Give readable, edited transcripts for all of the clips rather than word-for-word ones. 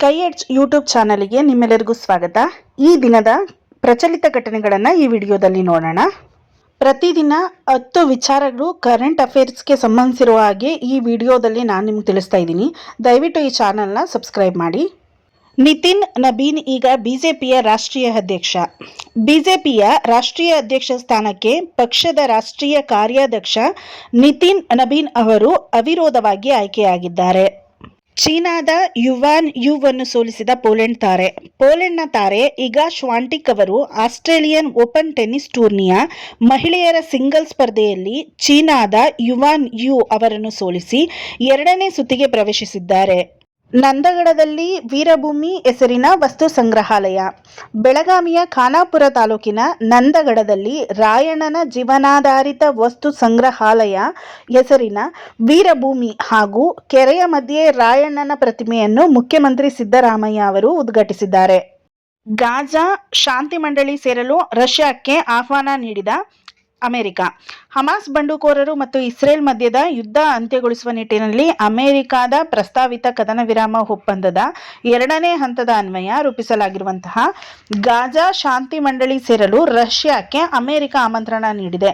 Sky edge YouTube ಚಾನಲ್ಗೆ ನಿಮ್ಮೆಲ್ಲರಿಗೂ ಸ್ವಾಗತ. ಈ ದಿನದ ಪ್ರಚಲಿತ ಘಟನೆಗಳನ್ನು ಈ ವಿಡಿಯೋದಲ್ಲಿ ನೋಡೋಣ. ಪ್ರತಿದಿನ 10 ವಿಚಾರಗಳು ಕರೆಂಟ್ ಅಫೇರ್ಸ್ಗೆ ಸಂಬಂಧಿಸಿರುವ ಹಾಗೆ ಈ ವಿಡಿಯೋದಲ್ಲಿ ನಾನು ನಿಮ್ಗೆ ತಿಳಿಸ್ತಾ ಇದ್ದೀನಿ. ದಯವಿಟ್ಟು ಈ ಚಾನಲ್ನ ಸಬ್ಸ್ಕ್ರೈಬ್ ಮಾಡಿ. ನಿತಿನ್ ನಬೀನ್ ಈಗ ಬಿಜೆಪಿಯ ರಾಷ್ಟ್ರೀಯ ಅಧ್ಯಕ್ಷ. ಬಿಜೆಪಿಯ ರಾಷ್ಟ್ರೀಯ ಅಧ್ಯಕ್ಷ ಸ್ಥಾನಕ್ಕೆ ಪಕ್ಷದ ರಾಷ್ಟ್ರೀಯ ಕಾರ್ಯಾಧ್ಯಕ್ಷ ನಿತಿನ್ ನಬೀನ್ ಅವರು ಅವಿರೋಧವಾಗಿ ಆಯ್ಕೆಯಾಗಿದ್ದಾರೆ. ಚೀನಾದ ಯುವಾನ್ ಯುವನ್ನು ಸೋಲಿಸಿದ ಪೋಲೆಂಡ್ನ ತಾರೆ ಇಗಾ ಶ್ವಾಂಟಿಕ್ ಅವರು ಆಸ್ಟ್ರೇಲಿಯನ್ ಓಪನ್ ಟೆನ್ನಿಸ್ ಟೂರ್ನಿಯ ಮಹಿಳೆಯರ ಸಿಂಗಲ್ಸ್ ಸ್ಪರ್ಧೆಯಲ್ಲಿ ಚೀನಾದ ಯುವಾನ್ ಯು ಅವರನ್ನು ಸೋಲಿಸಿ 2ನೇ ಸುತ್ತಿಗೆ ಪ್ರವೇಶಿಸಿದ್ದಾರೆ. ನಂದಗಡದಲ್ಲಿ ವೀರಭೂಮಿ ಹೆಸರಿನ ವಸ್ತು ಸಂಗ್ರಹಾಲಯ. ಬೆಳಗಾವಿಯ ಖಾನಾಪುರ ತಾಲೂಕಿನ ನಂದಗಡದಲ್ಲಿ ರಾಯಣ್ಣನ ಜೀವನಾಧಾರಿತ ವಸ್ತು ಸಂಗ್ರಹಾಲಯ ಹೆಸರಿನ ವೀರಭೂಮಿ ಹಾಗೂ ಕೆರೆಯ ಮಧ್ಯೆ ರಾಯಣ್ಣನ ಪ್ರತಿಮೆಯನ್ನು ಮುಖ್ಯಮಂತ್ರಿ ಸಿದ್ದರಾಮಯ್ಯ ಅವರು ಉದ್ಘಾಟಿಸಿದ್ದಾರೆ. ಗಾಜಾ ಶಾಂತಿ ಮಂಡಳಿ ಸೇರಲು ರಷ್ಯಾಕ್ಕೆ ಆಹ್ವಾನ ನೀಡಿದ ಅಮೆರಿಕ. ಹಮಾಸ್ ಬಂಡುಕೋರರು ಮತ್ತು ಇಸ್ರೇಲ್ ಮಧ್ಯದ ಯುದ್ಧ ಅಂತ್ಯಗೊಳಿಸುವ ನಿಟ್ಟಿನಲ್ಲಿ ಅಮೆರಿಕದ ಪ್ರಸ್ತಾವಿತ ಕದನ ವಿರಾಮ ಒಪ್ಪಂದದ 2ನೇ ಹಂತದ ಅನ್ವಯ ರೂಪಿಸಲಾಗಿರುವಂತಹ ಗಾಜಾ ಶಾಂತಿ ಮಂಡಳಿ ಸೇರಲು ರಷ್ಯಾಕ್ಕೆ ಅಮೆರಿಕ ಆಮಂತ್ರಣ ನೀಡಿದೆ.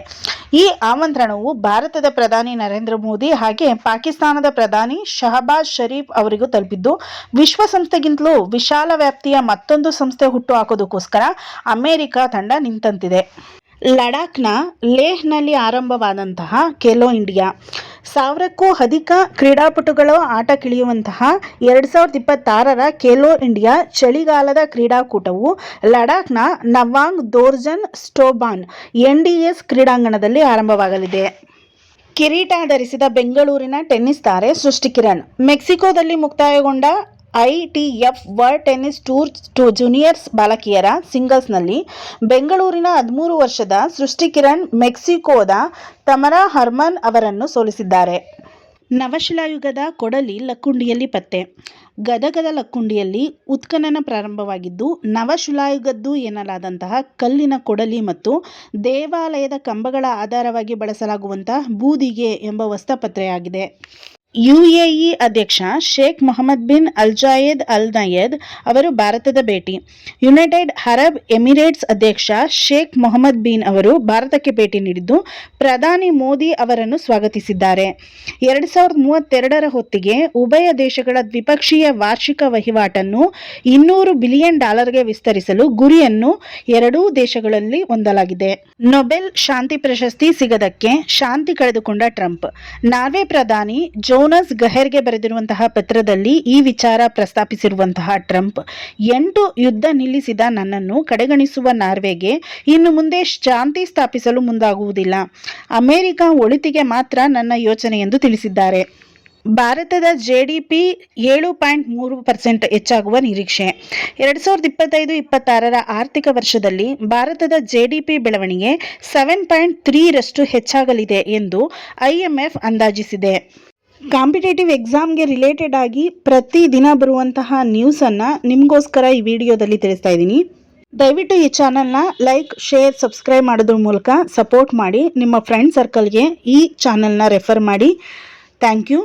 ಈ ಆಮಂತ್ರಣವು ಭಾರತದ ಪ್ರಧಾನಿ ನರೇಂದ್ರ ಮೋದಿ ಹಾಗೆ ಪಾಕಿಸ್ತಾನದ ಪ್ರಧಾನಿ ಶಹಬಾಜ್ ಶರೀಫ್ ಅವರಿಗೂ ತಲುಪಿದ್ದು, ವಿಶ್ವಸಂಸ್ಥೆಗಿಂತಲೂ ವಿಶಾಲ ವ್ಯಾಪ್ತಿಯ ಮತ್ತೊಂದು ಸಂಸ್ಥೆ ಹುಟ್ಟು ಹಾಕೋದಕ್ಕೋಸ್ಕರ ಅಮೆರಿಕ ತಂಡ ನಿಂತಂತಿದೆ. ಲಡಾಖ್ನ ಲೇಹ್ನಲ್ಲಿ ಆರಂಭವಾದಂತಹ ಖೇಲೋ ಇಂಡಿಯಾ 1000ಕ್ಕೂ ಅಧಿಕ ಕ್ರೀಡಾಪಟುಗಳು ಆಟಕ್ಕಿಳಿಯುವಂತಹ 2026ರ ಖೇಲೋ ಇಂಡಿಯಾ ಚಳಿಗಾಲದ ಕ್ರೀಡಾಕೂಟವು ಲಡಾಖ್ನ ನವಾಂಗ್ ದೋರ್ಜನ್ ಸ್ಟೋಬಾನ್ NDS ಕ್ರೀಡಾಂಗಣದಲ್ಲಿ ಆರಂಭವಾಗಲಿದೆ. ಕಿರೀಟ ಧರಿಸಿದ ಬೆಂಗಳೂರಿನ ಟೆನ್ನಿಸ್ ತಾರೆ ಸೃಷ್ಟಿ ಕಿರಣ್. ಮೆಕ್ಸಿಕೋದಲ್ಲಿ ಮುಕ್ತಾಯಗೊಂಡ ITF world tennis tour juniors ಬಾಲಕಿಯರ ಸಿಂಗಲ್ಸ್ನಲ್ಲಿ ಬೆಂಗಳೂರಿನ 13 ವರ್ಷದ ಸೃಷ್ಟಿ ಕಿರಣ್ ಮೆಕ್ಸಿಕೋದ ತಮರಾ ಹರ್ಮನ್ ಅವರನ್ನು ಸೋಲಿಸಿದ್ದಾರೆ. ನವಶಿಲಾಯುಗದ ಕೊಡಲಿ ಲಕ್ಕುಂಡಿಯಲ್ಲಿ ಪತ್ತೆ. ಗದಗದ ಲಕ್ಕುಂಡಿಯಲ್ಲಿ ಉತ್ಖನನ ಪ್ರಾರಂಭವಾಗಿದ್ದು, ನವಶಿಲಾಯುಗದ್ದು ಎನ್ನಲಾದಂತಹ ಕಲ್ಲಿನ ಕೊಡಲಿ ಮತ್ತು ದೇವಾಲಯದ ಕಂಬಗಳ ಆಧಾರವಾಗಿ ಬಳಸಲಾಗುವಂತಹ ಬೂದಿಗೆ ಎಂಬ ವಸ್ತು ಪತ್ತೆಯಾಗಿದೆ. UAE ಅಧ್ಯಕ್ಷ ಶೇಖ್ ಮೊಹಮ್ಮದ್ ಬಿನ್ ಅಲ್ಜಾಯೆದ್ ಅಲ್ ನಯೆದ್ ಅವರು ಭಾರತದ ಭೇಟಿ. ಯುನೈಟೆಡ್ ಅರಬ್ ಎಮಿರೇಟ್ಸ್ ಅಧ್ಯಕ್ಷ ಶೇಖ್ ಮೊಹಮ್ಮದ್ ಬಿನ್ ಅವರು ಭಾರತಕ್ಕೆ ಭೇಟಿ ನೀಡಿದ್ದು, ಪ್ರಧಾನಿ ಮೋದಿ ಅವರನ್ನು ಸ್ವಾಗತಿಸಿದ್ದಾರೆ. 2032ರ ಹೊತ್ತಿಗೆ ಉಭಯ ದೇಶಗಳ ದ್ವಿಪಕ್ಷೀಯ ವಾರ್ಷಿಕ ವಹಿವಾಟನ್ನು $200 ಬಿಲಿಯನ್ ವಿಸ್ತರಿಸಲು ಗುರಿಯನ್ನು ಎರಡೂ ದೇಶಗಳಲ್ಲಿ ಹೊಂದಲಾಗಿದೆ. ನೊಬೆಲ್ ಶಾಂತಿ ಪ್ರಶಸ್ತಿ ಸಿಗದಕ್ಕೆ ಶಾಂತಿ ಕಳೆದುಕೊಂಡ ಟ್ರಂಪ್. ನಾರ್ವೆ ಪ್ರಧಾನಿ ಜೋನಸ್ ಗಹೆರ್ಗೆ ಬರೆದಿರುವಂತಹ ಪತ್ರದಲ್ಲಿ ಈ ವಿಚಾರ ಪ್ರಸ್ತಾಪಿಸಿರುವಂತಹ ಟ್ರಂಪ್, 8 ಯುದ್ಧ ನಿಲ್ಲಿಸಿದ ನನ್ನನ್ನು ಕಡೆಗಣಿಸುವ ನಾರ್ವೆಗೆ ಇನ್ನು ಮುಂದೆ ಶಾಂತಿ ಸ್ಥಾಪಿಸಲು ಮುಂದಾಗುವುದಿಲ್ಲ. ಅಮೆರಿಕ ಒಳಿತಿಗೆ ಮಾತ್ರ ನನ್ನ ಯೋಚನೆ ಎಂದು ತಿಳಿಸಿದ್ದಾರೆ. ಭಾರತದ GDP 7.3% ಹೆಚ್ಚಾಗುವ ನಿರೀಕ್ಷೆ. 2025-26ರ ಆರ್ಥಿಕ ವರ್ಷದಲ್ಲಿ ಭಾರತದ GDP ಬೆಳವಣಿಗೆ 7.3% ಹೆಚ್ಚಾಗಲಿದೆ ಎಂದು IMF ಅಂದಾಜಿಸಿದೆ. ಕಾಂಪಿಟೇಟಿವ್ ಎಕ್ಸಾಮ್ಗೆ ರಿಲೇಟೆಡ್ ಆಗಿ ಪ್ರತಿದಿನ ಬರುವಂತಹ ನ್ಯೂಸನ್ನು ನಿಮಗೋಸ್ಕರ ಈ ವಿಡಿಯೋದಲ್ಲಿ ತಿಳಿಸ್ತಾ ಇದ್ದೀನಿ. ದಯವಿಟ್ಟು ಈ ಚಾನಲ್ನ ಲೈಕ್, ಶೇರ್, ಸಬ್ಸ್ಕ್ರೈಬ್ ಮಾಡೋದ್ರ ಮೂಲಕ ಸಪೋರ್ಟ್ ಮಾಡಿ. ನಿಮ್ಮ ಫ್ರೆಂಡ್ ಸರ್ಕಲ್ಗೆ ಈ ಚಾನಲ್ನ ರೆಫರ್ ಮಾಡಿ. Thank you.